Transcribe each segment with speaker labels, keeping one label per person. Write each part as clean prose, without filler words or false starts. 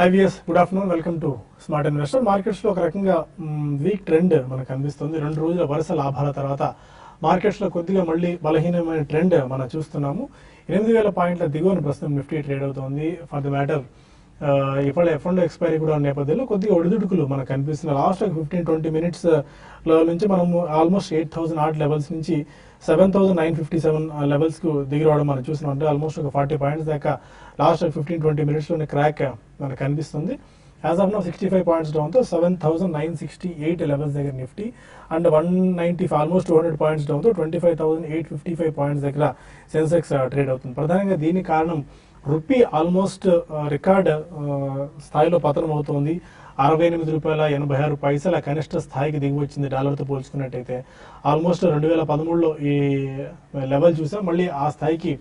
Speaker 1: IVS good afternoon, welcome to smart investor. Markets లో ఒక రకంగా వీక్ ట్రెండ్ మనకు కనిపిస్తుంది. 2 రోజుల వరుస లాభాల తర్వాత మార్కెట్స్ లో కొద్దిగా మళ్ళీ బలహీనమైన ట్రెండ్ మనం చూస్తున్నాము. 8,000 పాయింట్ల దిగువన ప్రస్తుతం నిఫ్టీ ట్రేడ్ అవుతోంది. ఫర్ ద మ్యాటర్ ఇవాళ F&O ఎక్స్పైరీ కూడా నేపథ్యంలో కొద్దిగా ఒడిదుడుకులు మనకు కనిపిస్తున్నాయి. లాస్ట్ 15-20 మినిట్స్ లో నుంచి మనము ఆల్మోస్ట్ 8,000 ఆర్ట్ లెవెల్స్ నుంచి 7,957 లెవెల్స్ కు దిగి రావడం మనం చూస్తున్నాం. అంటే ఆల్మోస్ట్ ఒక 40 పాయింట్స్ దాకా లాస్ట్ 15-20 మినిట్స్ లోనే క్రాక్ మనకు కనిపిస్తుంది. As of now 65 points down తో 7,968 లెవెల్స్ దగ్గర Nifty and 190 almost 200 points down తో 25,855 పాయింట్స్ దగ్గర సెన్సెక్స్ ట్రేడ్ అవుతుంది. ప్రధానంగా దీనికి కారణం రూపీ ఆల్మోస్ట్ రికార్డ్ స్థాయిలో పతనం అవుతోంది. ₹68.86 కనిష్ట స్థాయికి దిగి వచ్చింది డాలర్తో పోల్చుకున్నట్టయితే. ఆల్మోస్ట్ 2013లో ఈ లెవెల్ చూసాం. మళ్ళీ ఆ స్థాయికి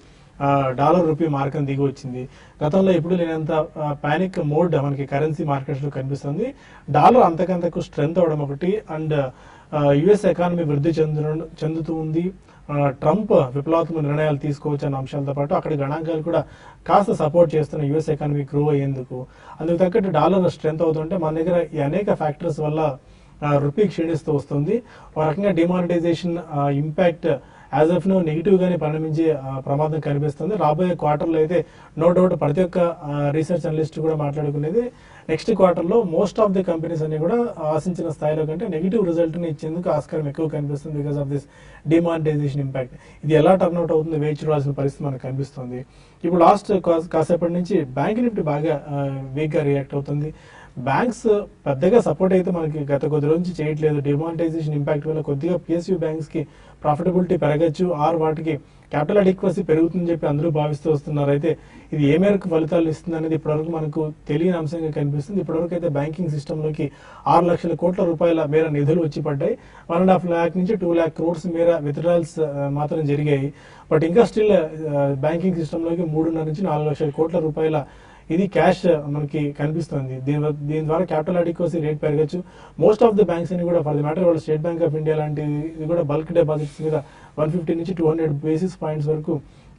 Speaker 1: డాలర్ రూపీ మార్క్ దిగి వచ్చింది. గతంలో ఇప్పుడు లేనంత పానిక్ మోడ్ మనకి కరెన్సీ మార్కెట్స్ లో కనిపిస్తుంది. డాలర్ అంతకంతకు స్ట్రెంత్ అవడం ఒకటి, అండ్ యుఎస్ ఎకానమీ వృద్ధి చెందుతూ ఉంది. ట్రంప్ విప్లవాత్మక నిర్ణయాలు తీసుకోవచ్చు అన్న అంశాలతో పాటు అక్కడి గణాంకాలు కూడా కాస్త సపోర్ట్ చేస్తున్న యుఎస్ ఎకానమీ గ్రో అయ్యేందుకు. అందుకు తగ్గట్టు డాలర్ స్ట్రెంత్ అవుతుంటే మన దగ్గర ఈ అనేక ఫ్యాక్టర్స్ వల్ల రూపీ క్షీణిస్తూ వస్తుంది. ఒక రకంగా demonetization impact as of now negative గానే పరిణమించే ప్రమాదం కనిపిస్తుంది. రాబోయే క్వార్టర్లో అయితే నో డౌట్ ప్రతి ఒక్క రీసెర్చ్ అనలిస్ట్ కూడా మాట్లాడుకునేది నెక్స్ట్ క్వార్టర్లో మోస్ట్ ఆఫ్ ది కంపెనీస్ అన్ని కూడా ఆశించిన స్థాయిలో కంటే నెగిటివ్ రిజల్ట్ ని ఇచ్చేందుకు ఆస్కారం ఎక్కువ కనిపిస్తుంది because of this demonetization impact. ఇది ఎలా టర్న్అవుట్ అవుతుంది వేచి చూడాల్సిన పరిస్థితి మనకు కనిపిస్తుంది. ఇప్పుడు లాస్ట్ కాసేపటి నుంచి బ్యాంక్ నిఫ్టీ బాగా వీక్ గా రియాక్ట్ అవుతుంది. బ్యాంక్స్ పెద్దగా సపోర్ట్ అయితే మనకి గత కొద్ది రోజు నుంచి చేయట్లేదు. డిమానిటైజేషన్ ఇంపాక్ట్ వల్ల కొద్దిగా పిఎస్యూ బ్యాంక్స్ కి ప్రాఫిటబిలిటీ పెరగచ్చు, ఆర్ వాటికి క్యాపిటల్ అడిక్వసీ పెరుగుతుందని చెప్పి అందరూ భావిస్తూ వస్తున్నారు. అయితే ఇది ఏ మేరకు ఫలితాలు ఇస్తుంది అనేది ఇప్పటివరకు మనకు తెలియని అంశంగా కనిపిస్తుంది. ఇప్పటివరకు అయితే బ్యాంకింగ్ సిస్టంలోకి 6 లక్షల కోట్ల రూపాయల మేర నిధులు వచ్చి పడ్డాయి. 1.5 lakh నుంచి 2 lakh crores మేర విత్డ్రాల్స్ మాత్రం జరిగాయి. బట్ ఇంకా స్టిల్ బ్యాంకింగ్ సిస్టంలోకి 3.5 నుంచి 4 లక్షల కోట్ల రూపాయల ఇది క్యాష్ మనకి కనిపిస్తుంది. దీని ద్వారా క్యాపిటల్ అడిక్వసీ రేట్ పెరగచ్చు. మోస్ట్ ఆఫ్ ద బ్యాంక్స్ అని కూడా ఫర్ ది మ్యాటర్ వాళ్ళు స్టేట్ బ్యాంక్ ఆఫ్ ఇండియా లాంటి ఇది కూడా బల్క్ డిపాజిట్స్ మీద 150 నుంచి 200 బేసిస్ పాయింట్స్ వరకు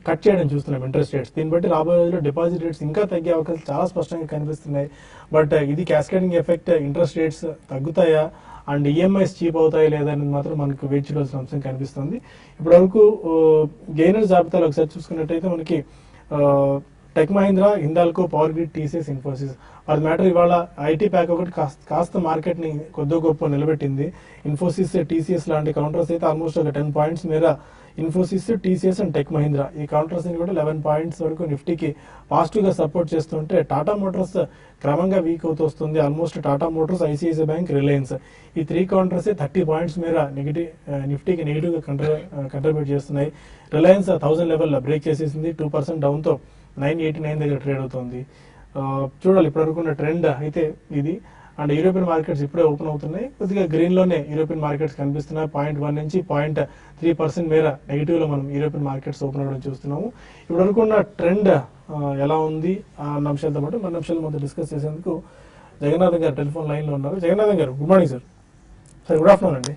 Speaker 1: కట్ చేయడం చూస్తున్నాం ఇంట్రెస్ట్ రేట్స్. దీన్ని బట్టి రాబోయే రోజుల్లో డిపాజిట్ రేట్స్ ఇంకా తగ్గే అవకాశాలు చాలా స్పష్టంగా కనిపిస్తున్నాయి. బట్ ఇది క్యాస్కేడింగ్ ఎఫెక్ట్, ఇంట్రెస్ట్ రేట్స్ తగ్గుతాయా అండ్ ఈఎంఐస్ చీప్ అవుతాయి లేదా అనేది మాత్రం మనకు వేచి చూడాల్సిన అంశం కనిపిస్తుంది. ఇప్పటి వరకు గెయినర్ జాబితాలో ఒకసారి చూసుకున్నట్టయితే మనకి tech Mahindra, Hindalco, power grid, TCS, Infosys for matter ఇవాళ ఐటీ ప్యాక్ ఒకటి కాస్త మార్కెట్ ని కొద్ది గొప్ప నిలబెట్టింది. ఇన్ఫోసిస్, టీసీఎస్ లాంటి కౌంటర్స్ అయితే ఆల్మోస్ట్ ఒక 10 పాయింట్స్ మేర Infosys, TCS and tech Mahindra ఈ కౌంటర్స్ ని కూడా 11 పాయింట్స్ వరకు నిఫ్టీకి పాజిటివ్ గా సపోర్ట్ చేస్తుంటే టాటా మోటార్స్ క్రమంగా వీక్ అవుతూ వస్తుంది. Almost Tata Motors, ICICI bank, Reliance ఈ 3 కౌంటర్స్ 30 పాయింట్స్ మేర నిఫ్టీకి నెగిటివ్ గా కంట్రిబ్యూట్ చేస్తున్నాయి. రిలయన్స్ 1000 లెవెల్ బ్రేక్ చేసేసింది. 2% డౌన్ తో 989 దగ్గర ట్రేడ్ అవుతుంది. చూడాలి ఇప్పటివరకు ఉన్న ట్రెండ్ అయితే ఇది. అండ్ యూరోపియన్ మార్కెట్స్ ఇప్పుడే ఓపెన్ అవుతున్నాయి. కొద్దిగా గ్రీన్ లోనే యూరోపియన్ మార్కెట్స్ కనిపిస్తున్నాయి. 0.1 నుంచి 0.3% మేర నెగిటివ్ లో మనం యూరోపియన్ మార్కెట్స్ ఓపెన్ అవ్వడం చూస్తున్నాము. ఇప్పటివరకు ఉన్న ట్రెండ్ ఎలా ఉంది అన్న అంశాలతో పాటు మన అంశాలు మొత్తం డిస్కస్ చేసేందుకు జగన్నాథం గారు టెలిఫోన్ లైన్ లో ఉన్నారు. జగన్నాథం గారు good morning sir. Sir good afternoon అండి.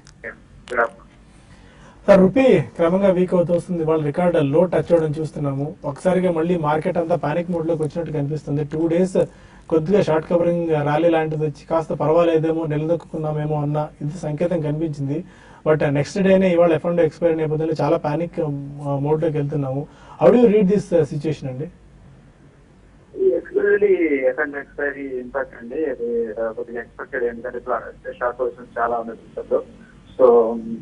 Speaker 1: సార్ రూపీ క్రమంగా వీక్ అవుతూ వస్తుంది. వాళ్ళు రికార్డ్ లో టచ్ అవడం చూస్తున్నాము. ఒకసారిగా మళ్ళీ మార్కెట్ అంతా పానిక్ మోడ్ లోకి వచ్చినట్టు కనిపిస్తుంది. 2 days కొద్దిగా షార్ట్ కవరింగ్ ర్యాలీ లాంటిది వచ్చి కాస్త పర్వాలేదేమో నిలదొక్కున్నామేమో అన్న ఇది సంకేతం కనిపించింది. బట్ నెక్స్ట్ డేనే ఇవాళ F&O ఎక్స్పైరీ నేపథ్యంలో చాలా పానిక్ మోడ్ లోకి వెళ్తున్నాము. How do you read this situation అండి?
Speaker 2: ఎక్స్పైరీ ఇంపాక్ట్ అండి అది కొద్దిగా ఎక్స్పెక్టెడ్. ఎందుకంటే షార్ట్ పొజిషన్స్ చాలా ఉన్నాయి. సో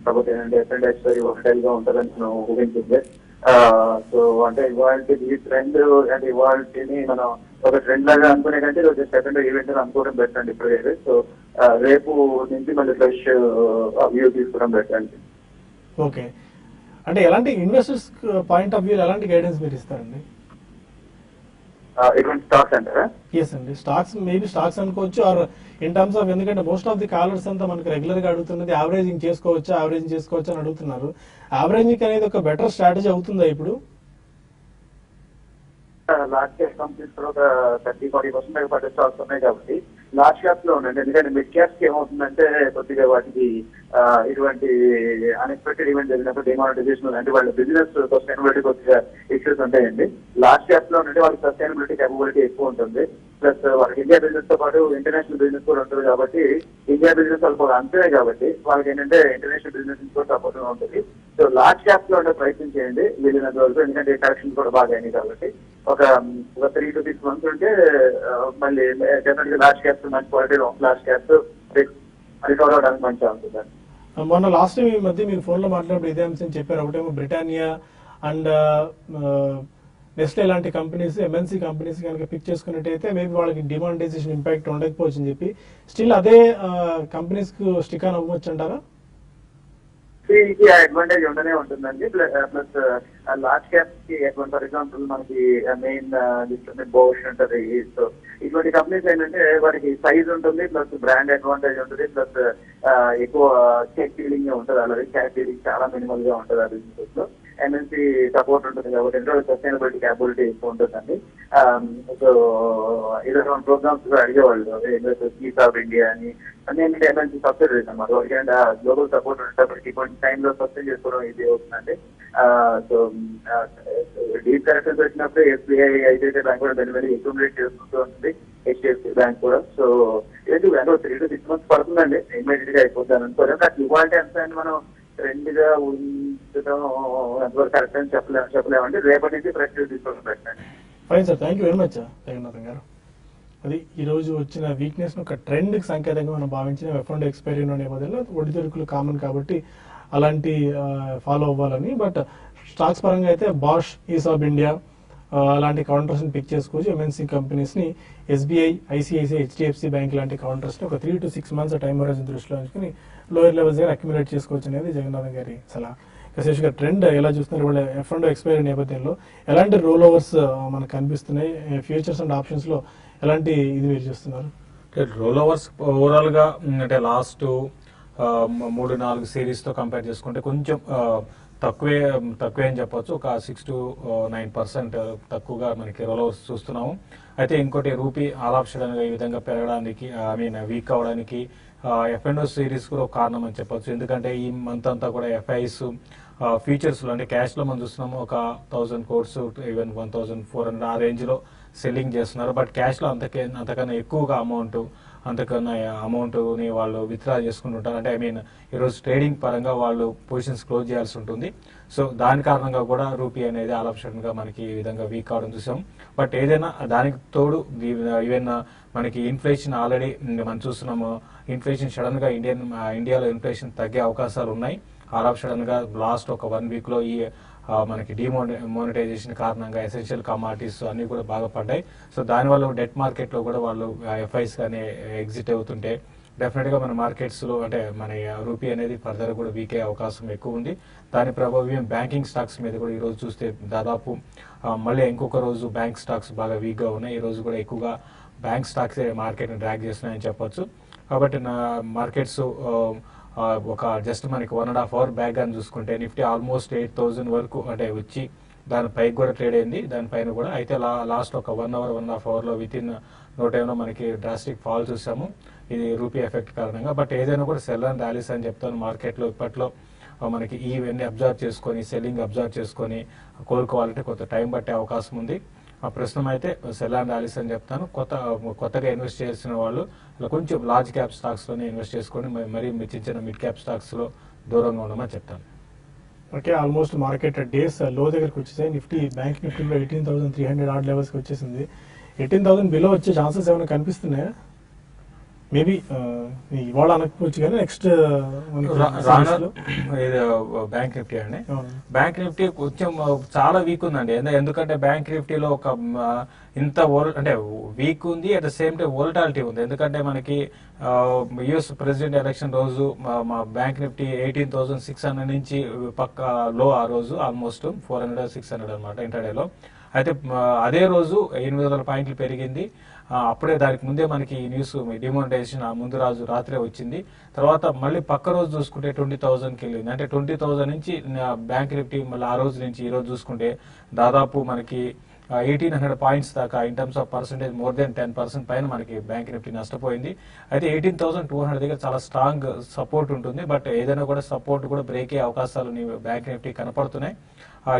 Speaker 2: కాకపోతే ఏంటంటే ఎక్స్పైరీ ఒకటైల్ గా ఉంటుందని మనం ఊహించింది. సో అంటే ఇవాళ ఈ ట్రెండ్ అంటే ఇవాళని మనం ఒక ట్రెండ్ లాగా అనుకునే కంటే రోజు సెకండ్ ఈవెంట్ అనుకోవడం బెటర్ అండి ఇప్పుడు. సో రేపు నుంచి మళ్ళీ ఫ్రెష్ వ్యూ తీసుకోవడం బెటర్ అండి.
Speaker 1: ఓకే, అంటే ఎలాంటి ఇన్వెస్టర్స్ పాయింట్ ఆఫ్ వ్యూ ఎలాంటి గైడెన్స్ మీరు ఇస్తారండి?
Speaker 2: ఇటువంటి స్టాక్స్ అంటారా?
Speaker 1: ఎస్ అండి, స్టాక్స్ మేబీ స్టాక్స్ అనుకోవచ్చు. ఆర్ ఇన్ టర్మ్స్ ఆఫ్ ఎందుకంటే మోస్ట్ ఆఫ్ ది కాలర్స్ అంతా మనకి రెగ్యులర్ గా అడుగుతున్నది యావరేజింగ్ చేసుకోవచ్చా అని అడుగుతున్నారు. యావరేజింగ్ అనేది ఒక బెటర్ స్ట్రాటజీ అవుతుందా ఇప్పుడు?
Speaker 2: లార్జ్ క్యాప్ కంపెనీస్ కూడా ఒక 30-40% పడే స్టాక్స్ ఉన్నాయి కాబట్టి లార్జ్ క్యాప్స్ లో ఉండండి. ఎందుకంటే మిడ్ క్యాప్స్ కి ఏమవుతుందంటే కొద్దిగా వాటికి ఇటువంటి అన్ఎక్స్పెక్టెడ్ ఈవెంట్ జరిగినప్పుడు డిమానిటైజేషన్ అంటే వాళ్ళ బిజినెస్ సస్టైనబిలిటీ కొద్దిగా ఇష్యూస్ ఉంటాయండి. లార్జ్ క్యాప్స్ లో ఉంటే వాళ్ళకి సస్టైనబిలిటీ కేపబిలిటీ ఎక్కువ ఉంటుంది. ప్లస్ వాళ్ళకి ఇండియా బిజినెస్ తో పాటు ఇంటర్నేషనల్ బిజినెస్ కూడా ఉంటుంది కాబట్టి ఇండియా బిజినెస్ వాళ్ళకి ఒక అంతమే కాబట్టి వాళ్ళకి ఏంటంటే ఇంటర్నేషనల్ బిజినెస్ కూడా సపోర్ట్ గా ఉంటుంది. సో లార్జ్ క్యాప్స్ లో ఉండే ప్రయత్నం చేయండి వీళ్ళినంత వరకు, ఎందుకంటే కరెక్షన్ కూడా బాగా అయినాయి కాబట్టి ఒక 3 to 6 months ఉంటే మళ్ళీ డెఫినెట్ గా లార్జ్ క్యాప్స్ మంచి క్వాలిటీ లార్జ్ క్యాప్స్ రికవర్ అవడానికి మంచిగా ఉంటుంది.
Speaker 1: మొన్న లాస్ట్ టైం ఈ మధ్య మీరు ఫోన్లో మాట్లాడినప్పుడు ఇదే అంశం చెప్పారు. ఒకటేమో బ్రిటానియా అండ్ నెస్లే లాంటి కంపెనీస్, ఎంఎన్సీ కంపెనీస్ కనుక పిక్ చేసుకున్నట్టయితే మేబీ వాళ్ళకి డిమానిటైజేషన్ ఇంపాక్ట్ ఉండకపోవచ్చు అని చెప్పి, స్టిల్ అదే కంపెనీస్ కు స్టిక్ ఆన్ అవ్వచ్చు అంటారా?
Speaker 2: ఇది అడ్వాంటేజ్ ఉండనే ఉంటుందండి. ప్లస్ లార్జ్ క్యాప్స్ కి ఫర్ ఎగ్జాంపుల్ మనకి మెయిన్ బోష్ ఉంటుంది. సో ఇటువంటి కంపెనీస్ ఏంటంటే వాటికి సైజ్ ఉంటుంది, ప్లస్ బ్రాండ్ అడ్వాంటేజ్ ఉంటుంది, ప్లస్ ఎక్కువ చెక్ డీలింగ్ ఉంటుంది. అలాగే క్యాష్ డీలింగ్ చాలా మినిమల్ గా ఉంటుంది ఆ బిజినెస్ లో. ఎంఎన్సీ సపోర్ట్ ఉంటుంది కాబట్టి ఎందుకంటే సస్టైనబిలిటీ క్యాపబిలిటీ ఎక్కువ ఉంటుందండి. సో ఇలాంటి ప్రోగ్రామ్స్ కూడా అడిగేవాళ్ళు కీప్ ఆఫ్ ఇండియా అని అన్ని ఎంఎన్సీ సబ్సిడరీస్ అన్నమాట. ఎందుకంటే గ్లోబల్ సపోర్ట్ ఉండేటప్పటికి కొంచెం టైంలో సస్టైన్ చేసుకోవడం ఇది అవుతుందండి. సో డీప్ కరెక్షన్స్ వచ్చినప్పుడు ఎస్బీఐ, ఐసిఐసిఐ బ్యాంక్ కూడా దాని మీద అక్యుములేట్ చేసుకుంటూ ఉంటుంది, హెచ్డిఎఫ్సి బ్యాంక్ కూడా. సో ఏంటి 3 to 6 months పడుతుందండి, ఇమీడియట్ గా అయిపోతాను అనుకోలేదు. నాకు ఇవాళ ఎంత మనం ట్రెండ్ గా ఉంచడం ఎంతవరకు కరెక్ట్ అని చెప్పలేమండి. రేపటి నుంచి ప్రశ్న తీసుకోవడం పెట్టండి.
Speaker 1: Fine sir, thank you very much Jagannatham గారు. అది ఈ రోజు వచ్చిన వీక్నెస్ ఒక ట్రెండ్ కి సంకేతంగా మనం భావించిన F&O ఎక్స్పైరీ నేపథ్యంలో ఒడిదుడుకులు కామన్ కాబట్టి అలాంటి ఫాలో అవ్వాలని. బట్ స్టాక్స్ పరంగా అయితే బాష్, ఈసాబ్ ఇండియా అలాంటి కౌంటర్స్ ని పిక్ చేసుకోవచ్చు. ఎంఎన్సీ కంపెనీస్ ని ఎస్బీఐ, ఐసిఐసిఐ, హెచ్డిఎఫ్సి బ్యాంక్ లాంటి కౌంటర్స్ ని ఒక 3 to 6 months టైం హోరైజన్ దృష్టిలో ఉంచుకుని లోయర్ లెవెల్స్ దగ్గర అక్యుములేట్ చేసుకోవచ్చు అనేది జగన్నాథం గారి సలహా. శేష్ గారు, ట్రెండ్ ఎలా చూస్తున్నారు? వాళ్ళ F&O ఎక్స్పైరీ నేపథ్యంలో ఎలాంటి రోల్ ఓవర్స్ మనకు కనిపిస్తున్నాయి? ఫ్యూచర్స్ అండ్ ఆప్షన్స్ లో ఎలాంటి ఇది మీరు చూస్తున్నారు?
Speaker 3: రోల్ ఓవర్స్ ఓవరాల్ గా అంటే లాస్ట్ 3-4 సిరీస్ తో కంపేర్ చేసుకుంటే కొంచెం తక్కువే అని చెప్పొచ్చు. ఒక 6 to 9% తక్కువగా మనకి రోల్ ఓవర్స్ చూస్తున్నాము. అయితే ఇంకోటి రూపీ ఆలాప్షన్ ఈ విధంగా పెరగడానికి, వీక్ అవడానికి F&O సిరీస్ కూడా ఒక కారణం అని చెప్పొచ్చు. ఎందుకంటే ఈ మంత్ అంతా కూడా ఎఫ్ఐస్ ఫ్యూచర్స్ లో అంటే క్యాష్ లో మనం చూస్తున్నాము ఒక 1000 crores, ఈవెన్ 1400 ఆ రేంజ్ లో సెల్లింగ్ చేస్తున్నారు. బట్ క్యాష్ లో అంతకన్నా ఎక్కువగా అమౌంట్ ని వాళ్ళు విత్డ్రా చేసుకుంటుంటారు. అంటే ఈరోజు ట్రేడింగ్ పరంగా వాళ్ళు పొజిషన్స్ క్లోజ్ చేయాల్సి ఉంటుంది. సో దాని కారణంగా కూడా రూపీ అనేది ఆప్షన్ గా మనకి ఈ విధంగా వీక్ అవడం చూసాం. బట్ ఏదైనా దానికి తోడు ఈవెన్ మనకి ఇన్ఫ్లేషన్ ఆల్రెడీ మనం చూస్తున్నాము. ఇన్ఫ్లేషన్ సడన్ గా ఇండియాలో ఇన్ఫ్లేషన్ తగ్గే అవకాశాలు ఉన్నాయి. సడన్ గా లాస్ట్ ఒక 1 week లో ఈ మనకి డిమోనిటైజేషన్ కారణంగా ఎసెన్షియల్ కమాడిటీస్ అన్ని కూడా బాగా పడ్డాయి. సో దానివల్ల డెట్ మార్కెట్ లో కూడా వాళ్ళు ఎఫ్ఐస్ కానీ ఎగ్జిట్ అవుతుంటే డెఫినెట్ గా మన మార్కెట్స్ లో అంటే మన రూపీ అనేది ఫర్దర్ కూడా వీక్ అయ్యే అవకాశం ఎక్కువ ఉంది. దాని ప్రభావం బ్యాంకింగ్ స్టాక్స్ మీద కూడా ఈ రోజు చూస్తే దాదాపు మళ్ళీ ఇంకొక రోజు బ్యాంక్ స్టాక్స్ బాగా వీక్ గా ఉన్నాయి. ఈ రోజు కూడా ఎక్కువగా బ్యాంక్ స్టాక్స్ మార్కెట్ ని డ్రాగ్ చేస్తున్నాయని చెప్పొచ్చు. కాబట్టి నా మార్కెట్స్ ఒక జస్ట్ మనకి 1.5 hour బ్యాక్ అని చూసుకుంటే నిఫ్టీ ఆల్మోస్ట్ 8,000 వరకు అంటే వచ్చి దాని పైకి కూడా ట్రేడ్ అయింది. దానిపైన కూడా అయితే లాస్ట్ ఒక 1.5 hour లో విత్ ఇన్ నో టైంలో మనకి డ్రాస్టిక్ ఫాల్ చూసాము. ఇది రూపీ ఎఫెక్ట్ కారణంగా. బట్ ఏదైనా కూడా సెల్ అండ్ ర్యాలీస్ అని చెప్తాను. మార్కెట్లో ఇప్పట్లో మనకి ఇవన్నీ అబ్జర్వ్ చేసుకొని సెల్లింగ్ అబ్జర్వ్ చేసుకొని కోలుకోవాలంటే కొంత టైం పట్టే అవకాశం ఉంది. ప్రస్తుతం అయితే సెల్ అండ్ ర్యాలీస్ అని చెప్తాను. కొత్తగా ఇన్వెస్ట్ చేసిన వాళ్ళు ఇలా కొంచెం లార్జ్ క్యాప్ స్టాక్స్ లోనే ఇన్వెస్ట్ చేసుకొని మరీ చిన్న మిడ్ క్యాప్ స్టాక్స్ లో దూరంగా ఉండమని చెప్తాను.
Speaker 1: ఓకే, ఆల్మోస్ట్ మార్కెట్ డేస్ లో దగ్గరకు వచ్చేసాయి. నిఫ్టీ బ్యాంక్ నిఫ్టీలో 18,300 ఆర్డ్ లెవెల్స్ కి వచ్చేసింది. 18,000 బిలో వచ్చే ఛాన్సెస్ ఏమైనా కనిపిస్తున్నాయా? మేబీ ఇవాళ అనకపోవచ్చు కానీ నెక్స్ట్
Speaker 3: బ్యాంక్ నిఫ్టీ అండి. బ్యాంక్ నిఫ్టీ కొంచెం చాలా వీక్ ఉందండి. ఎందుకంటే బ్యాంక్ నిఫ్టీలో ఒక ఇంత అంటే వీక్ ఉంది, at the same time volatility ఉంది. ఎందుకంటే మనకి యుఎస్ ప్రెసిడెంట్ ఎలక్షన్ రోజు మా బ్యాంక్ నిఫ్టీ 18,600 నుంచి పక్క లో ఆ రోజు ఆల్మోస్ట్ 400-600 అనమాట ఇంటర్డేలో. అయితే అదే రోజు 800 పాయింట్లు పెరిగింది. అప్పుడే దానికి ముందే మనకి ఈ న్యూస్ డిమానిటైజేషన్ ముందు రోజు రాత్రే వచ్చింది. తర్వాత మళ్ళీ పక్క రోజు చూసుకుంటే 20,000కి వెళ్ళింది. అంటే 20,000 నుంచి బ్యాంక్ నిఫ్టీ మళ్ళీ ఆ రోజు నుంచి ఈ రోజు చూసుకుంటే దాదాపు మనకి 1800 పాయింట్స్ దాకా in terms of percentage more than 10% పైన మనకి బ్యాంక్ నిఫ్టీ నష్టపోయింది. అయితే 18,200 దగ్గర చాలా స్ట్రాంగ్ సపోర్ట్ ఉంటుంది. బట్ ఏదైనా కూడా సపోర్ట్ కూడా బ్రేక్ అయ్యే అవకాశాలు బ్యాంక్ నిఫ్టీ కనపడుతున్నాయి.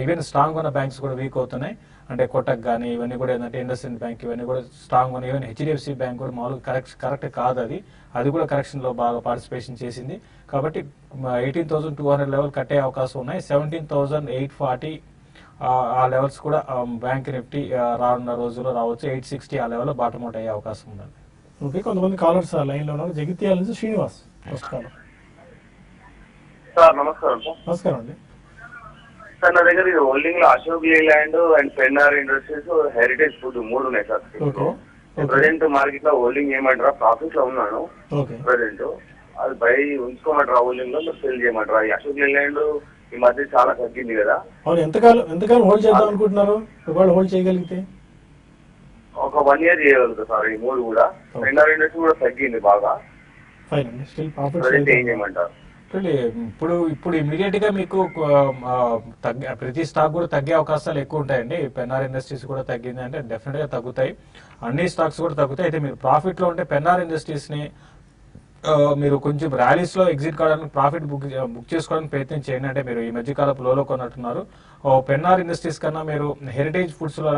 Speaker 3: ఈవెన్ స్ట్రాంగ్ ఉన్న బ్యాంక్స్ కూడా వీక్ అవుతున్నాయి. అంటే కోటక్ కానీ ఇవన్నీ కూడా ఏంటంటే ఇండస్ఇండ్ బ్యాంక్ ఇవన్నీ కూడా స్ట్రాంగ్ ఉన్నాయి. ఈవెన్ హెచ్డిఎఫ్సి బ్యాంక్ కూడా మామూలుగా కరెక్ట్ కాదు, అది కూడా కరెక్షన్ లో బాగా పార్టిసిపేషన్ చేసింది. కాబట్టి 18,200 లెవెల్ కట్టే అవకాశం ఉన్నాయి. 17,840 ఆ లెవెల్స్ కూడా బ్యాంక్ నిఫ్టీ రానున్న రోజుల్లో రావచ్చు. 860 ఆ లెవెల్ బాటమ్ అవుట్ అయ్యే అవకాశం ఉందండి.
Speaker 1: ఓకే, కొంతమంది కాలర్స్ లైన్ లో ఉన్నారు. జగిత్యాల నుంచి శ్రీనివాస్ ఫస్ట్ కాలర్.
Speaker 2: సార్ నమస్కారం సార్.
Speaker 1: నమస్కారం అండి.
Speaker 2: సార్ నా దగ్గర హోల్డింగ్ లో Ashok Leyland and Pennar industries, heritage food 3 ఉన్నాయి సార్. ప్రజెంట్ మార్కెట్ లో హోల్డింగ్ ఏమంటారా, ప్రాఫిట్ లో ఉన్నాను ప్రజెంట్. అది బై ఉంచుకోమంటారా హోల్డింగ్ లో, సెల్ చేయమంటారా? ఈ అశోక్ లేలాండ్ ఈ మధ్య చాలా తగ్గింది కదా.
Speaker 1: అవును, ఎంతకాలం హోల్డ్ చేద్దాం అనుకుంటున్నారు? ఒకవేళ హోల్డ్ చేయగలిగితే
Speaker 2: ఒక 1 year చేయగలుగుతా సార్. ఈ 3 కూడా. పెన్నార్ ఇండస్ట్రీ కూడా తగ్గింది బాగా.
Speaker 1: ఫైన్ అండి, స్టిల్ ప్రాఫిట్.
Speaker 2: ప్రజెంట్ ఏం చేయమంటారు?
Speaker 3: ఇప్పుడు ఇమీడియట్ గా మీకు ప్రతి స్టాక్ కూడా తగ్గే అవకాశాలు ఎక్కువ ఉంటాయండి. పెన్నార్ ఇండస్ట్రీస్ కూడా తగ్గింది అంటే డెఫినెట్ గా తగ్గుతాయి. అన్ని స్టాక్స్ కూడా తగ్గుతాయి. అయితే మీరు ప్రాఫిట్ లో ఉంటే పెన్నార్ ఇండస్ట్రీస్ ని మీరు కొంచెం ర్యాలీస్ లో ఎగ్జిట్ కావడానికి ప్రాఫిట్ బుక్ చేసుకోవడానికి ప్రయత్నం చేయండి. అంటే మీరు ఈ మధ్య కాలపు లోలో కొన్నట్టున్నారు. పెన్నార్ ఇండస్ట్రీస్ కన్నా మీరు హెరిటేజ్ ఫుడ్స్ లో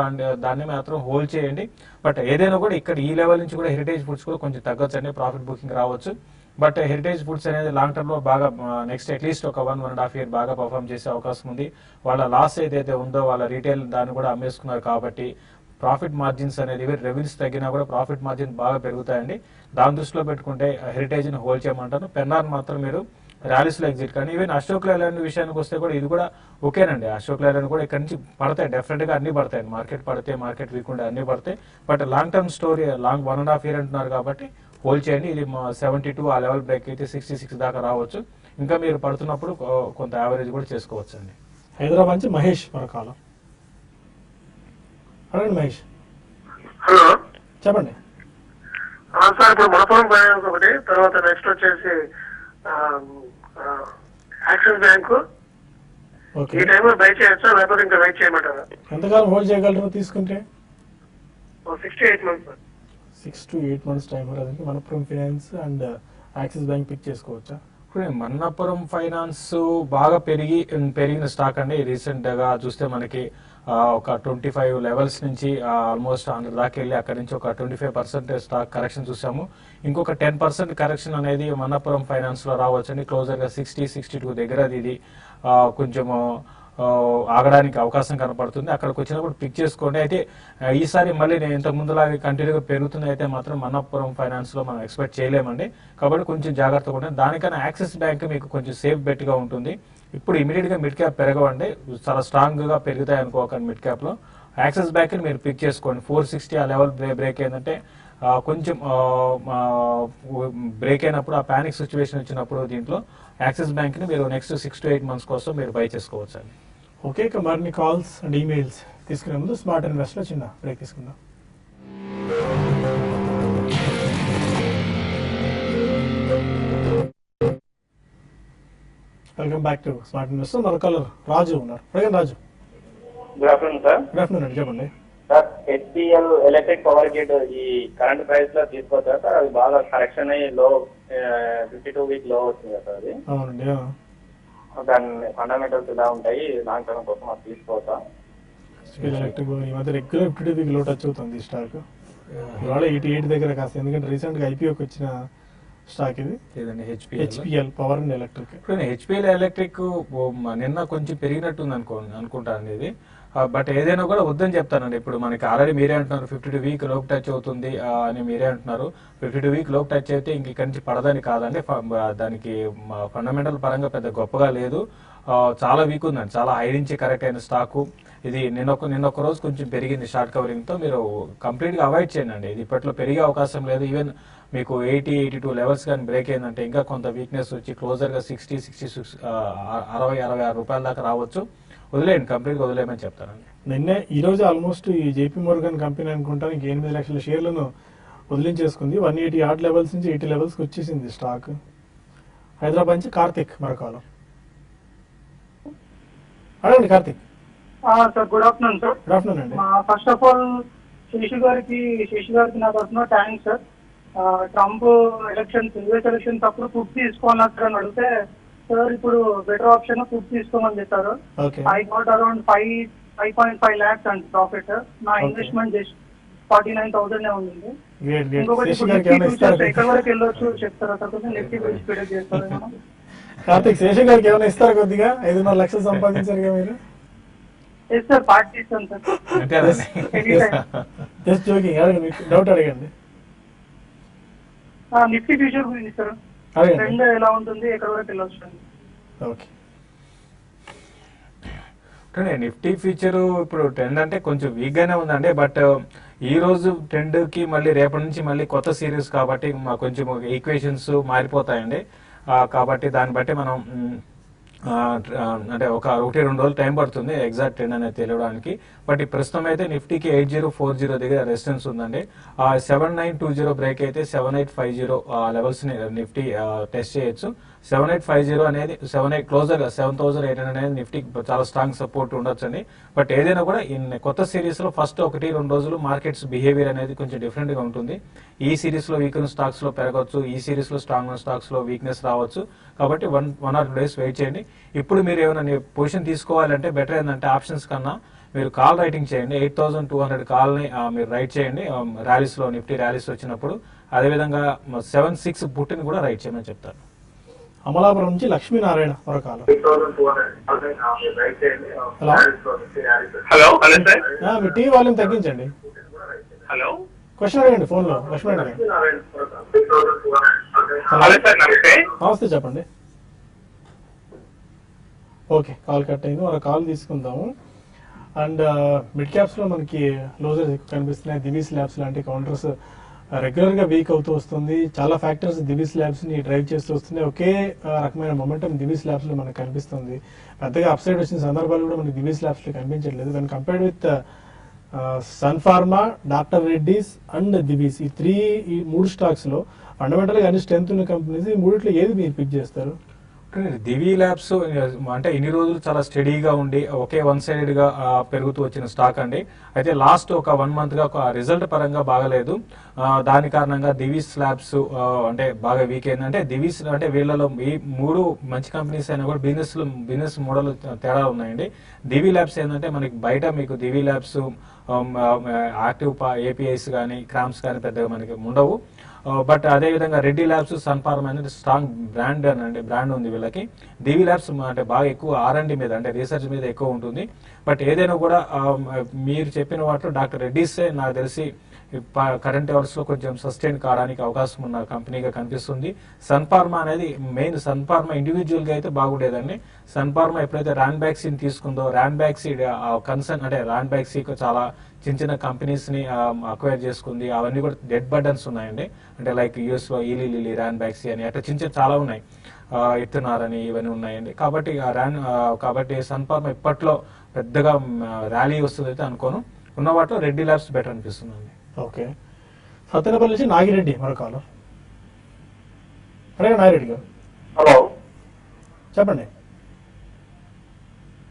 Speaker 3: దాన్ని మాత్రం హోల్డ్ చేయండి. బట్ ఏదైనా కూడా ఇక్కడ ఈ లెవెల్ నుంచి కూడా హెరిటేజ్ ఫుడ్స్ కూడా కొంచెం తగ్గొచ్చు అండి, ప్రాఫిట్ బుకింగ్ రావచ్చు. బట్ హెరిటేజ్ ఫుడ్స్ అనేది లాంగ్ టర్మ్ లో బాగా నెక్స్ట్ అట్లీస్ట్ ఒక 1.5 year బాగా పర్ఫామ్ చేసే అవకాశం ఉంది. వాళ్ళ లాస్ ఏదైతే ఉందో వాళ్ళ రీటైల్ దాన్ని కూడా అమ్మేసుకున్నారు కాబట్టి ప్రాఫిట్ మార్జిన్స్ అనేది రెవెన్యూస్ తగ్గినా కూడా ప్రాఫిట్ మార్జిన్ బాగా పెరుగుతాయండి. దాని దృష్టిలో పెట్టుకుంటే హెరిటేజ్ ని హోల్డ్ చేయమంటాను. పెన్నార్ మాత్రం మీరు ర్యాలీస్ లో ఎగ్జిట్ కానీ. ఈవెన్ అశోక్ లేలాండ్ విషయానికి వస్తే కూడా ఇది కూడా ఓకేనండి. అశోక్ లేలాండ్ కూడా ఇక్కడ నుంచి పడతాయి, డెఫినెట్ గా అన్ని పడతాయి. మార్కెట్ పడితే మార్కెట్ వీక్ ఉంటే అన్ని పడతాయి. But long term story, long 1.5 year అంటున్నారు కాబట్టి హోల్డ్ చేయండి. ఇది 72 ఆ లెవెల్ బ్రేక్ అయితే 66 దాకా రావచ్చు. ఇంకా మీరు పడుతున్నప్పుడు కొంత యావరేజ్ కూడా చేసుకోవచ్చు అండి.
Speaker 1: హైదరాబాద్ నుంచి మహేష్ మరొకాలం. అడగండి మహేష్.
Speaker 4: హలో
Speaker 1: చెప్పండి.
Speaker 4: సార్, ఇప్పుడు మనపురం ఫైనాన్స్ ఒకటి, తర్వాత నెక్స్ట్ వచ్చేసి యాక్సిస్ బ్యాంకు. ఈ టైంలో బై చేయొచ్చా లేకపోతే ఇంకా వెయిట్ చేయమంటారా?
Speaker 1: ఎంతకాలం హోల్డ్ చేయగలరు తీసుకుంటే?
Speaker 4: 6 to 8 months.
Speaker 1: 6 to 8 months time పడుతుంది. Manappuram finance and axis bank pick చేసుకోవచ్చా?
Speaker 3: ఇప్పుడు మన్నపురం ఫైనాన్స్ బాగా పెరిగిన స్టాక్ అండి. రీసెంట్ గా చూస్తే మనకి ఒక 25 లెవెల్స్ నుంచి ఆల్మోస్ట్ 100 దాకా వెళ్ళి అక్కడ నుంచి ఒక 25% స్టాక్ కరెక్షన్ చూసాము. ఇంకొక 10% కరెక్షన్ అనేది మన్నపురం ఫైనాన్స్ లో రావచ్చండి. క్లోజర్ గా 60-62 దగ్గర ఇది కొంచెం ఆగడానికి అవకాశం కనపడుతుంది. అక్కడికి వచ్చినప్పుడు పిక్ చేసుకోండి. అయితే ఈసారి మళ్ళీ నేను ఇంతకు ముందులాగా కంటిన్యూగా పెరుగుతుంది అయితే మాత్రం మన్నపురం ఫైనాన్స్ లో మనం ఎక్స్పెక్ట్ చేయలేమండి. కాబట్టి కొంచెం జాగ్రత్తగా ఉండండి. దానికన్నా యాక్సిస్ బ్యాంక్ మీకు కొంచెం సేఫ్ బెట్ గా ఉంటుంది. ఇప్పుడు ఇమీడియట్ గా మిడ్ క్యాప్ పెరగవండి, చాలా స్ట్రాంగ్ గా పెరుగుతాయి అనుకోకండి. మిడ్ క్యాప్ లో యాక్సిస్ బ్యాంక్ ని మీరు పిక్ చేసుకోండి. 460 ఆ లెవెల్ బ్రేక్ ఏంటంటే కొంచెం బ్రేక్ అయినప్పుడు ఆ పానిక్ సిచ్యువేషన్ వచ్చినప్పుడు దీంట్లో యాక్సిస్ బ్యాంక్ ని మీరు నెక్స్ట్ 6 to 8 months కోసం మీరు బై చేసుకోవచ్చు అండి.
Speaker 1: ఓకే, ఇక మరిన్ని కాల్స్ అండ్ ఈమెయిల్స్ తీసుకునే ముందు స్మార్ట్ ఇన్వెస్ట్ లో చిన్న బ్రేక్ తీసుకుందాం. Welcome back to Smart Invest. మరో కాలర్ రాజు ఉన్నారు. అడగండి Raju.
Speaker 2: Good afternoon sir.
Speaker 1: Good afternoon అండి, చెప్పండి.
Speaker 2: Sir, HPL electric power grid ఈ కరెంట్ ప్రైస్ లో తీసుకోవచ్చా సార్? అది బాగా కరెక్షన్ అయ్యి లో 52 week లో వచ్చింది కదా సార్. అది
Speaker 1: అవునండి.
Speaker 2: దాని ఫండమెంటల్స్ ఇలా ఉంటాయి, లాంగ్ టర్మ్ కోసం అది తీసుకోవచ్చా?
Speaker 1: ఎలక్ట్రిక్ ఈ మధ్య రెగ్యులర్ 52 లో టచ్ అవుతుంది ఈ స్టాక్. ఇవాళ 88 దగ్గర కాస్త, ఎందుకంటే రీసెంట్ గా ఐపీఓకి వచ్చిన స్టాక్ ఇది. HPL power and electric.
Speaker 3: ఇప్పుడు హెచ్పిఎల్ ఎలక్ట్రిక్ నిన్న కొంచెం పెరిగినట్టుంది అనుకుంటాను ఇది. బట్ ఏదైనా కూడా వద్దని చెప్తానండి. ఇప్పుడు మనకి ఆల్రెడీ మీరే అంటున్నారు 52 week లోకి టచ్ అవుతుంది అని మీరే అంటున్నారు. 52 week లోకి టచ్ అయితే ఇంక ఇక్కడి నుంచి పడదని కాదండి. దానికి ఫండమెంటల్ పరంగా పెద్ద గొప్పగా లేదు, చాలా వీక్ ఉందండి. చాలా హై నుంచి కరెక్ట్ అయిన స్టాకు ఇది. నిన్న ఒక రోజు కొంచెం పెరిగింది షార్ట్ కవరింగ్ తో. మీరు కంప్లీట్ గా అవాయిడ్ చేయండి. ఇది ఇప్పట్లో పెరిగే అవకాశం లేదు. ఈవెన్ మీకు 80-82 లెవెల్స్ కానీ బ్రేక్ అయిందంటే ఇంకా కొంత వీక్నెస్ వచ్చి క్లోజర్ గా 60-66 60-66 రూపాయల దాకా రావచ్చు. వదిలేయండి, కంప్లీట్ గా వదిలేయమని చెప్తానండి.
Speaker 1: నిన్నే ఈ రోజు ఆల్మోస్ట్ ఈ జేపీ మోర్గన్ కంపెనీ అనుకుంటాను ఇంక 8 లక్షల షేర్లను వదిలించేసుకుంది. 180 ఆర్డ్ లెవెల్స్ నుంచి 80 లెవెల్స్ కి వచ్చేసింది స్టాక్. హైదరాబాద్ నుంచి కార్తిక్ మరొకాలం. అడగండి Karthik.
Speaker 5: Sir good afternoon sir.
Speaker 1: Good afternoon అండి.
Speaker 5: ఫస్ట్ ఆఫ్ ఆల్ శేషు గారికి నా తరఫున thanks sir. Trump US elections అప్పుడు ఫుడ్ తీసుకోవాలన్నారు అని అడిగితే సార్ ఇప్పుడు బెటర్ ఆప్షన్ ఫుడ్ తీసుకోమని చెప్పారు.
Speaker 1: Okay.
Speaker 5: I got around 5.5 lakhs and profit. నా ఇన్వెస్ట్మెంట్ జస్ట్ 49,000 ఉంది. ఇంకొకటి ఇప్పుడు నిఫ్టీ ఫ్యూచర్స్ ఎక్కడ వరకు వెళ్ళొచ్చు చెప్తారా సార్? కొంచెం నిఫ్టీ గురించి స్పీడప్ చేస్తారా మనం?
Speaker 1: కార్తిక్, శేషు గారికి ఏమైనా ఇస్తారా? కొద్దిగా 5.5 లక్షలు సంపాదించారుగా మీరు.
Speaker 5: ఎస్ సార్, పార్టీ ఇస్తాను సార్.
Speaker 3: అంటే అదే.
Speaker 5: Any time.
Speaker 1: Just joking. అడగండి, మీకు డౌట్ అడగండి.
Speaker 5: నిఫ్టీ ఫ్యూచర్ గురించి సార్,
Speaker 1: అడగండి.
Speaker 5: ట్రెండ్ ఎలా ఉంటుంది, ఎక్కడ వరకు వెళ్ళొచ్చు?
Speaker 1: ఓకే.
Speaker 3: నిఫ్టీ ఫ్యూచర్ ఇప్పుడు ట్రెండ్ అంటే కొంచెం వీక్ గానే ఉందండి. బట్ ఈ రోజు ట్రెండ్ కి మళ్ళీ రేపటి నుంచి మళ్ళీ కొత్త సిరీస్ కాబట్టి కొంచెం ఈక్వేషన్స్ మారిపోతాయండి. కాబట్టి దాన్ని బట్టి మనం అంటే ఒక 1-2 రోజులు టైం పడుతుంది ఎగ్జాక్ట్ ట్రెండ్ అనేది తెలియడానికి. బట్ ఈ ప్రస్తుతం అయితే నిఫ్టీకి 8040 దగ్గర రెసిస్టెన్స్ ఉందండి. 7920 బ్రేక్ అయితే 7850 లెవెల్స్ ని నిఫ్టీ టెస్ట్ చేయొచ్చు. 7850 అనేది 78 క్లోజర్ గా 7800 అనేది నిఫ్టీకి చాలా స్ట్రాంగ్ సపోర్ట్ ఉండొచ్చు అండి. బట్ ఏదైనా కూడా ఈ కొత్త సిరీస్ లో ఫస్ట్ 1-2 రోజులు మార్కెట్స్ బిహేవియర్ అనేది కొంచెం డిఫరెంట్ గా ఉంటుంది. ఈ సిరీస్ లో వీక్ ఉన్న స్టాక్స్ లో పెరగవచ్చు, ఈ సిరీస్ లో స్ట్రాంగ్ ఉన్న స్టాక్స్ లో వీక్నెస్ రావచ్చు. కాబట్టి 1 or 2 days వెయిట్ చేయండి. ఇప్పుడు మీరు ఏమైనా పొజిషన్ తీసుకోవాలంటే బెటర్ ఏంటంటే ఆప్షన్స్ కన్నా మీరు కాల్ రైటింగ్ చేయండి. 8200 కాల్ ని మీరు రైట్ చేయండి ర్యాలీస్ లో, నిఫ్టీ ర్యాలీస్ వచ్చినప్పుడు. అదేవిధంగా 76 పుట్టిని కూడా రైట్ చేయమని చెప్తారు.
Speaker 1: అమలాపురం నుంచి లక్ష్మీనారాయణ మరొకాలం.
Speaker 4: Hello hello sir.
Speaker 1: మీ టీవీ వాల్యూమ్ తగ్గించండి.
Speaker 4: హలో
Speaker 1: క్వశ్చన్ అడగండి ఫోన్ లో. లక్ష్మీ అడగండి.
Speaker 4: హలో సార్, నమస్తే.
Speaker 1: నమస్తే, చెప్పండి. ఓకే, కాల్ కట్ అయింది. మన కాల్ తీసుకుందాము. అండ్ మిడ్ క్యాప్స్ లో మనకి లోజర్స్ ఎక్కువ కనిపిస్తున్నాయి. దివీస్ ల్యాబ్స్ లాంటి కౌంటర్స్ రెగ్యులర్ గా వీక్ అవుతూ వస్తుంది. చాలా ఫ్యాక్టర్స్ దివీస్ ల్యాబ్స్ ని డ్రైవ్ చేస్తూ వస్తున్నాయి. ఒకే రకమైన మొమెంటం దివీస్ ల్యాబ్స్ లో మనకు కనిపిస్తుంది. పెద్దగా అప్ సైడ్ వచ్చిన సందర్భాలు కూడా మనకి దివీస్ ల్యాబ్స్ లో కనిపించట్లేదు. దాన్ని compared with Sun Pharma, doctor Reddy's and Divi's, ఈ 3 స్టాక్స్ లో ఫండమెంటల్ గా అన్ని స్ట్రెంత్ ఉన్న కంపెనీస్. ఈ మూడిట్లో ఏది మీరు పిక్ చేస్తారు?
Speaker 3: దివీ ల్యాబ్స్ అంటే ఇన్ని రోజులు చాలా స్టడీగా ఉండి ఒకే వన్ సైడెడ్ గా పెరుగుతూ వచ్చిన స్టాక్ అండి. అయితే లాస్ట్ ఒక 1 month గా ఒక రిజల్ట్ పరంగా బాగలేదు. దాని కారణంగా దివీస్ ల్యాబ్స్ అంటే బాగా వీక్ అయిందంటే దివీస్ అంటే వీళ్ళలో ఈ 3 మంచి కంపెనీస్ అయినా కూడా బిజినెస్ మోడల్ తేడా ఉన్నాయండి. దివీ ల్యాబ్స్ ఏంటంటే మనకి బయట మీకు దివీ ల్యాబ్స్ యాక్టివ్ ఏపీఐస్ కానీ క్రామ్స్ కానీ పెద్దగా మనకి ఉండవు. బట్ అదే విధంగా రెడ్డి ల్యాబ్స్, సన్ ఫార్మా అనేది స్ట్రాంగ్ బ్రాండ్ ఉంది వీళ్ళకి. దివీ ల్యాబ్స్ అంటే బాగా ఎక్కువ R&D మీద అంటే రీసెర్చ్ మీద ఎక్కువ ఉంటుంది. బట్ ఏదైనా కూడా మీరు చెప్పిన వాటిలో డాక్టర్ రెడ్డీసే నాకు తెలిసి కరెంట్ అవర్స్ లో కొంచెం సస్టైన్ కావడానికి అవకాశం ఉన్న కంపెనీగా కనిపిస్తుంది. సన్ ఫార్మా అనేది మెయిన్, సన్ ఫార్మా ఇండివిజువల్ గా అయితే బాగుండేదండి. సన్ ఫార్మా ఎప్పుడైతే ర్యాన్బాక్సీని తీసుకుందో, ర్యాన్బాక్సీ కన్సర్న్ అంటే ర్యాన్బాక్సీ చాలా చిన్న కంపెనీస్ ని అక్వైర్ చేసుకుంది. అవన్నీ కూడా డెడ్ బర్డన్స్ ఉన్నాయండి. అంటే లైక్ యూఎస్ లో ఈలీ లిలీ, ర్యాన్బాక్సీ అని అట్లా చిన్న చాలా ఉన్నాయి. ఇథనార్ అని ఇవన్నీ ఉన్నాయండి. కాబట్టి సన్ ఫార్మా ఇప్పట్లో పెద్దగా ర్యాలీ వస్తుంది అయితే అనుకోను. ఉన్న వాటిలో రెడ్డి ల్యాబ్స్ బెటర్ అనిపిస్తుంది.
Speaker 1: ఓకే. సత్యనపల్లి నుంచి నాగిరెడ్డి మరొకాలు. అడగండి నాగిరెడ్డి గారు.
Speaker 2: హలో
Speaker 1: చెప్పండి.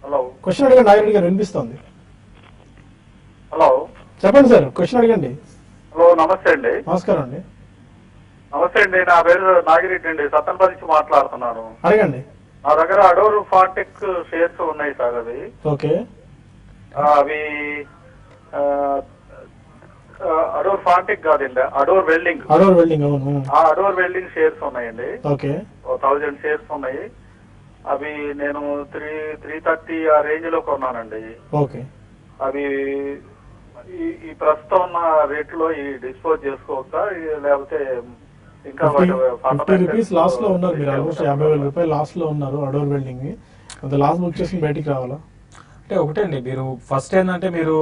Speaker 2: హలో
Speaker 1: క్వశ్చన్ అడగండి నాగిరెడ్డి గారు, వినిపిస్తోంది.
Speaker 2: హలో
Speaker 1: చెప్పండి సార్, క్వశ్చన్ అడగండి.
Speaker 2: హలో నమస్తే అండి.
Speaker 1: నమస్కారం అండి.
Speaker 2: నమస్తే అండి, నా పేరు నాగిరెడ్డి అండి, సత్తనపల్లి నుంచి మాట్లాడుతున్నాను.
Speaker 1: అడగండి.
Speaker 2: నా దగ్గర అడోర్ ఫార్టెక్ షేర్స్ ఉన్నాయి సార్. అది
Speaker 1: ఓకే.
Speaker 2: అవి అడోర్ ఫార్టెక్ కాదండి, అడోర్ వెల్డింగ్.
Speaker 1: అడోర్ వెల్డింగ్, అవును.
Speaker 2: అడోర్ వెల్డింగ్ షేర్స్ ఉన్నాయండి.
Speaker 1: ఓకే.
Speaker 2: 1000 షేర్స్ ఉన్నాయి. అవి నేను 330 ఆ రేంజ్ లో కొన్నానండి.
Speaker 1: ఓకే.
Speaker 2: అవి ఈ ప్రస్తుతం ఉన్న రేట్ లో ఈ డిస్పోజ్ చేసుకోవచ్చా, లేకపోతే ఇంకా
Speaker 1: 50 రూపీస్ లాస్ట్ లో ఉన్నారు మీరు. ఆల్మోస్ట్ 50,000 రూపాయలు లాస్ట్ లో ఉన్నారు అడోర్ వెల్డింగ్. అంత లాస్ట్ బుక్ చేసుకుని బయటికి రావాలా?
Speaker 3: అంటే ఒకటే అండి, మీరు ఫస్ట్ ఏంటంటే మీరు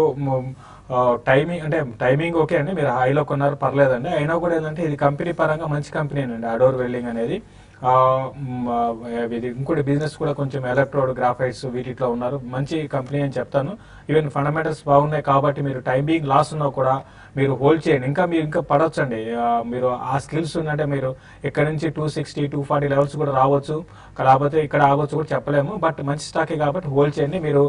Speaker 3: టైమింగ్ ఓకే అండి, మీరు హైలో కొన్నారు పర్లేదండి. అయినా కూడా ఏంటంటే ఇది కంపెనీ పరంగా మంచి కంపెనీ అండి అడోర్ వెల్డింగ్ అనేది. ఇది ఇంకోటి బిజినెస్ కూడా కొంచెం ఎలక్ట్రోడ్ గ్రాఫైట్స్ వీటిలో ఉన్నారు, మంచి కంపెనీ అని చెప్తాను. ఈవెన్ ఫండమెంటల్స్ బాగున్నాయి కాబట్టి మీరు టైం బీయింగ్ లాస్ ఉన్నా కూడా మీరు హోల్డ్ చేయండి. మీరు ఇంకా పడవచ్చండి. మీరు ఆ స్కిల్స్ ఉన్నంటే మీరు ఇక్కడ నుంచి 260, 240 లెవెల్స్ కూడా రావచ్చు, కాకపోతే ఇక్కడ ఆగొచ్చు కూడా చెప్పలేము. బట్ మంచి స్టాకే కాబట్టి హోల్డ్ చేయండి. మీరు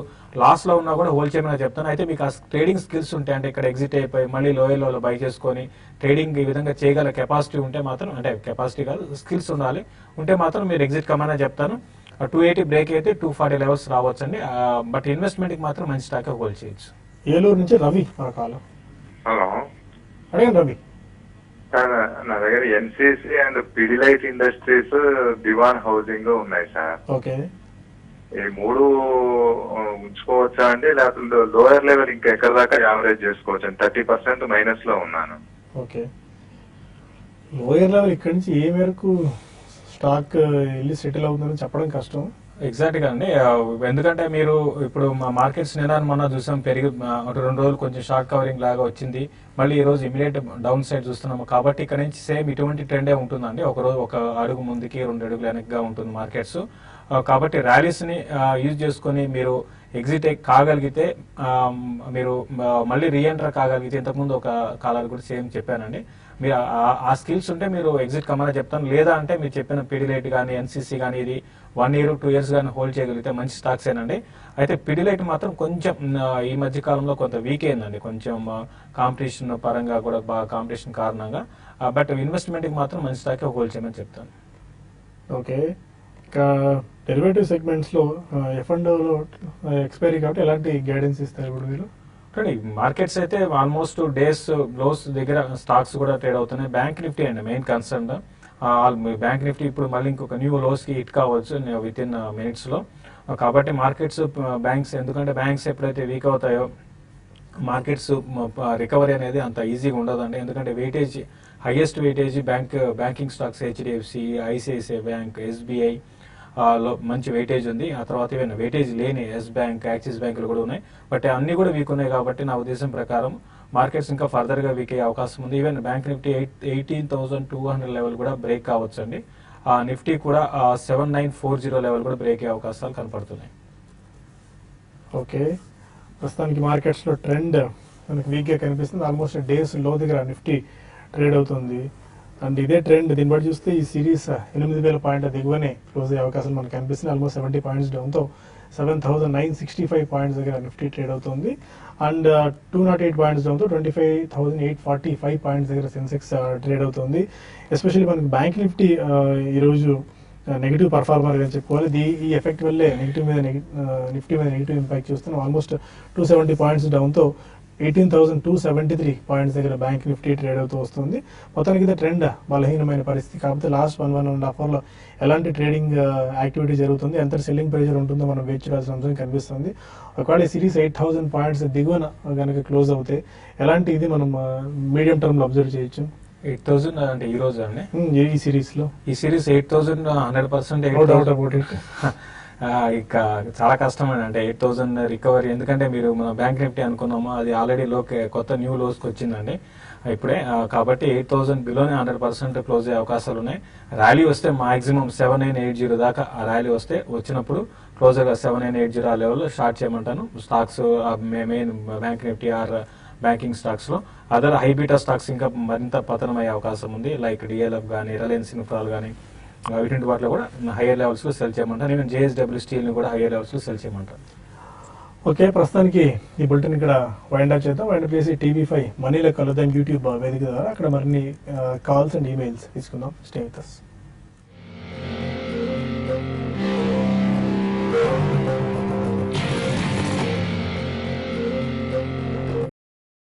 Speaker 3: లాస్ లో ఉన్నా కూడా హోల్డ్ చేయమని చెప్తాను. అయితే మీకు ఆ ట్రేడింగ్ స్కిల్స్ ఉంటాయి, అంటే ఇక్కడ ఎగ్జిట్ అయిపోయి మళ్ళీ లోయర్లో బై చేసుకొని ట్రేడింగ్ ఈ విధంగా చేయగల కెపాసిటీ ఉంటే మాత్రం, అంటే కెపాసిటీ కాదు స్కిల్స్ ఉండాలి, ఉంటే మాత్రం మీరు ఎగ్జిట్ కమనే చెప్తాను. 280 బ్రేక్ అయితే 240 లెవెల్స్ రావచ్చండి. బట్ ఇన్వెస్ట్మెంట్ కి మాత్రం మంచి స్టాక్ హోల్డ్ చేయొచ్చు.
Speaker 1: ఏలూరు నుంచి రవి మన కాలం.
Speaker 2: హలో,
Speaker 1: అడగండి రవి.
Speaker 2: సార్ నా దగ్గర NCC and Pidilite industries, Dewan housing ఉన్నాయి సార్.
Speaker 1: ఓకే,
Speaker 2: ఈ మూడు ఉంచుకోవచ్చా అండి, లేకపోతే లోయర్ లెవెల్ ఇంకా ఎక్కడ దాకా యావరేజ్ చేసుకోవచ్చు? 30% మైనస్ లో ఉన్నాను.
Speaker 1: ఓకే, లోయర్ లెవెల్ ఇక్కడి నుంచి ఏ మేరకు స్టాక్ వెళ్ళి సెటిల్ అవుతుందని చెప్పడం కష్టం.
Speaker 3: ఎగ్జాక్ట్ గా అండి. ఎందుకంటే మీరు ఇప్పుడు మా మార్కెట్స్ నిన్న మొన్న చూసాం, పెరిగి 2 రోజులు కొంచెం షార్ట్ కవరింగ్ లాగా వచ్చింది, మళ్ళీ ఈ రోజు ఇమీడియట్ డౌన్ సైడ్ చూస్తున్నాము. కాబట్టి ఇక్కడ నుంచి సేమ్ ఇటువంటి ట్రెండే ఉంటుందండి. ఒక రోజు ఒక అడుగు ముందుకి 2 అడుగులు వెనక్గా ఉంటుంది మార్కెట్స్. కాబట్టి ర్యాలీస్ ని యూజ్ చేసుకొని మీరు ఎగ్జిట్ కాగలిగితే, మీరు మళ్ళీ రీఎంటర్ కాగలిగితే, ఇంతకుముందు ఒక కాలాలు కూడా సేమ్ చెప్పానండి, మీరు ఆ స్కిల్స్ ఉంటే మీరు ఎగ్జిట్ కమని చెప్తాను. లేదా అంటే మీరు చెప్పిన పిడిలైట్ కానీ ఎన్సీసీ కానీ ఇది 1 year 2 years కానీ హోల్డ్ చేయగలిగితే మంచి స్టాక్స్ ఏనండి. అయితే పిడిలైట్ మాత్రం కొంచెం ఈ మధ్య కాలంలో కొంత వీక్ అయిందండి, కొంచెం కాంపిటీషన్ పరంగా కూడా బాగా కాంపిటీషన్ కారణంగా. బట్ ఇన్వెస్ట్మెంట్కి మాత్రం మంచి స్టాక్ హోల్డ్ చేయమని చెప్తాను.
Speaker 1: ఓకే, ఇంకా డెరివేటివ్ సెగ్మెంట్స్ లో F&Oలో ఎక్స్పైరీ కాబట్టి ఎలాంటి గైడెన్స్ ఇస్తారు ఇప్పుడు మీరు?
Speaker 3: కానీ మార్కెట్స్ అయితే ఆల్మోస్ట్ డేస్ లోస్ దగ్గర స్టాక్స్ కూడా ట్రేడ్ అవుతున్నాయి. బ్యాంక్ నిఫ్టీ అండి మెయిన్ కన్సర్న్. బ్యాంక్ నిఫ్టీ ఇప్పుడు మళ్ళీ ఇంకొక న్యూ లోస్ కి హిట్ కావచ్చు విత్ ఇన్ మినిట్స్ లో. కాబట్టి మార్కెట్స్ బ్యాంక్స్, ఎందుకంటే బ్యాంక్స్ ఎప్పుడైతే వీక్ అవుతాయో మార్కెట్స్ రికవరీ అనేది అంత ఈజీగా ఉండదండి. ఎందుకంటే weightage, highest weightage banking stocks HDFC, ICICI bank, SBI లో మంచి వెయిటేజ్ ఉంది. ఆ తర్వాత ఏమైనా వెయిటేజ్ లేని ఎస్ బ్యాంక్, యాక్సిస్ బ్యాంకులు కూడా ఉన్నాయి. బట్ అన్ని కూడా వీక్ ఉన్నాయి కాబట్టి నా ఉద్దేశం ప్రకారం మార్కెట్స్ ఇంకా ఫర్దర్ గా వీక్ అయ్యే అవకాశం ఉంది. ఈవెన్ బ్యాంక్ నిఫ్టీ 18,200 లెవెల్ కూడా బ్రేక్ కావచ్చు అండి. నిఫ్టీ కూడా 7940 లెవెల్ కూడా బ్రేక్ అయ్యే అవకాశాలు కనపడుతున్నాయి.
Speaker 1: ఓకే, ప్రస్తుతానికి మార్కెట్స్ లో ట్రెండ్ మనకి వీక్ గా కనిపిస్తుంది. ఆల్మోస్ట్ డేస్ లో దగ్గర నిఫ్టీ ట్రేడ్ అవుతుంది. అండ్ ఇదే ట్రెండ్ దీన్ని బట్టి చూస్తే ఈ సిరీస్ 8,000 పాయింట్ దిగువనే క్లోజ్ అయ్యే అవకాశాలు మనకు కనిపిస్తుంది. ఆల్మోస్ట్ 70 పాయింట్స్ డౌన్తో 7,965 పాయింట్స్ దగ్గర నిఫ్టీ ట్రేడ్ అవుతుంది. అండ్ 208 పాయింట్స్ డౌన్తో 25,845 పాయింట్స్ దగ్గర సెన్సెక్స్ ట్రేడ్ అవుతుంది. ఎస్పెషల్లీ మనకి బ్యాంక్ నిఫ్టీ ఈరోజు నెగిటివ్ పర్ఫార్మర్ అని చెప్పుకోవాలి. ఈ ఎఫెక్ట్ వల్లే నిఫ్టీ మీద నెగిటివ్ ఇంపాక్ట్ చూస్తున్నాం. ఆల్మోస్ట్ 270 పాయింట్స్ డౌన్తో 18,273 పాయింట్స్ దగ్గర బ్యాంక్ నిఫ్టీ ట్రేడ్ అవుతూ వస్తుంది. మొత్తానికి ఇది ట్రెండ్ బలహీనమైన పరిస్థితి. కాకపోతే లాస్ట్ 1.5 అవర్లో ఎలాంటి ట్రేడింగ్ యాక్టివిటీ జరుగుతుంది, ఎంత సెల్లింగ్ ప్రెషర్ ఉంటుందో మనం వెయిట్ చేయాల్సిన అంశం కనిపిస్తుంది. ఒకవేళ ఈ సిరీస్ 8,000 పాయింట్స్ దిగువన కనుక క్లోజ్ అవుతే ఎలాంటి ఇది మనం మీడియం టర్మ్ లో అబ్జర్వ్ చేయొచ్చు?
Speaker 3: 8,000 అంటే ఈ రోజు అండి
Speaker 1: ఈ సిరీస్
Speaker 3: 8,000 100% ఇక చాలా కష్టమైన, అంటే 8,000 రికవరీ. ఎందుకంటే మీరు మన బ్యాంక్ నిఫ్టీ అనుకున్నామో అది ఆల్రెడీ కొత్త న్యూ లోస్కి వచ్చిందండి ఇప్పుడే. కాబట్టి 8,000 బిలోనే 100% క్లోజ్ అయ్యే అవకాశాలు ఉన్నాయి. ర్యాలీ వస్తే మాక్సిమం 7,980 దాకా ఆ ర్యాలీ వచ్చినప్పుడు క్లోజర్గా 7,980 ఆ లెవెల్లో షార్ట్ చేయమంటాను stocks, main bank Nifty or banking stocks లో. అదర్ హైబీటా స్టాక్స్ ఇంకా మరింత పతనం అయ్యే అవకాశం ఉంది, లైక్ డిఎల్ఎఫ్ కానీ, రిలయన్స్ ఇన్ఫ్రాల్ కానీ, వీటి వాటిలో కూడా హైయర్ లెవెల్స్ లో సెల్ చేయమంటాను. ఈవెన్ జేఎస్డబ్ల్యూ స్టీల్ ని కూడా హైయర్ లెవెల్స్ లో సెల్ చేయమంటాను.
Speaker 1: ఓకే, ప్రస్తుతానికి ఈ బులెటిన్ ఇక్కడ వైండ్ అప్ చేద్దాం. వైండ్ అప్ చేసి TV5 మనీలో కలుద్దాం యూట్యూబ్ వేదిక ద్వారా. అక్కడ మరిన్ని కాల్స్ అండ్ ఈమెయిల్స్ తీసుకుందాం. Stay with us.